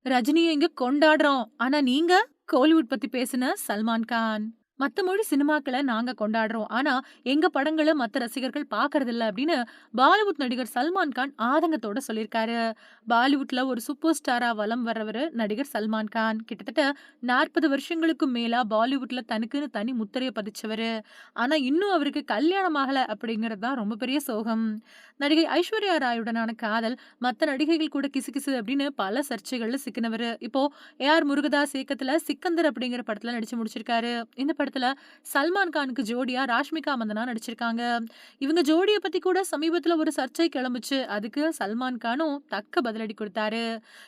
ரஜினிய இங்க கொண்டாடுறோம். ஆனா நீங்க? கோலிவுட் பத்தி பேசுன சல்மான் கான். மத்த மொழி சினிமாக்கள நாங்க கொண்டாடுறோம். ஆனா எங்க படங்கள மத்த ரசிகர்கள் பார்க்கறதில்ல அப்படின்னு பாலிவுட் நடிகர் சல்மான் கான் ஆதங்கத்தோட சொல்லியிருக்காரு. பாலிவுட்ல ஒரு சூப்பர் ஸ்டாரா வலம் வர்றவரு நடிகர் சல்மான் கான். கிட்டத்தட்ட 40 வருஷங்களுக்கும் மேலா பாலிவுட்ல தனக்குன்னு தனி முத்திரைய பதிச்சவரு. ஆனா இன்னும் அவருக்கு கல்யாணம் ஆகல அப்படிங்கிறது தான் ரொம்ப பெரிய சோகம். நடிகை ஐஸ்வர்யா ராயுடனான காதல், மத்த நடிகைகள் கூட கிசுகிசு அப்படின்னு பல சர்ச்சைகள்ல சிக்கினவரு. இப்போ ஏ.ஆர். முருகதாஸ் இயக்கத்துல சிக்கந்தர் அப்படிங்கிற படத்துல நடிச்சு முடிச்சிருக்காரு. இந்த படத்துல சல்மான் கானுக்கு ஜோடியா ராஷ்மிகா மந்தனா நடிச்சிருக்காங்க. இவங்க ஜோடிய பத்தி கூட சமீபத்துல ஒரு சர்ச்சை கிளம்புச்சு. அதுக்கு சல்மான் கானும் தக்க பதிலடி குடுத்தாரு.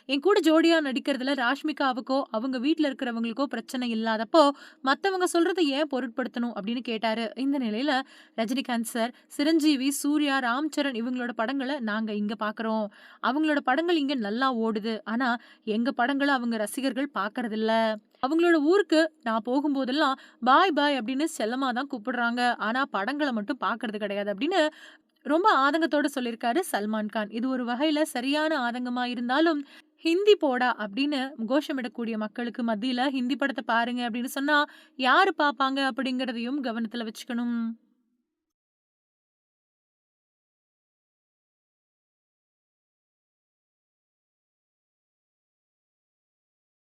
என் கூட ஜோடியா நடிக்கிறதுல ராஷ்மிகாவுக்கோ, அவங்க வீட்ல இருக்கிறவங்களுக்கோ பிரச்சனை இல்லாதப்போ, மத்தவங்க சொல்றத ஏன் பொருட்படுத்தணும் அப்படின்னு கேட்டாரு. இந்த நிலையில ரஜினிகாந்த் சார், சிரஞ்சீவி, சூர்யா, ராம் சரண் இவங்களோட படங்கள நாங்க இங்க பார்க்குறோம். அவங்களோட படங்கள் இங்க நல்லா ஓடுது. ஆனா எங்க படங்கள அவங்க ரசிகர்கள் பார்க்கறதில்ல. அவங்களோட ஊருக்கு நான் போகும்போதெல்லாம் பாய் பாய் அப்படின்னு செல்லமா தான் கூப்பிடுறாங்க. ஆனா படங்கள மட்டும் பார்க்கறது கிடையாது அப்படின்னு ரொம்ப ஆதங்கத்தோட சொல்லியிருக்காரு சல்மான் கான். இது ஒரு வகையில சரியான ஆதங்கமா இருந்தாலும், ஹிந்தி போடா அப்படின்னு கோஷமிடக்கூடிய மக்களுக்கு மத்தியில ஹிந்தி படத்த பாருங்க அப்படின்னு சொன்னா, யாரு பார்ப்பாங்க அப்படிங்கிறதையும் கவனத்துல வச்சுக்கணும்.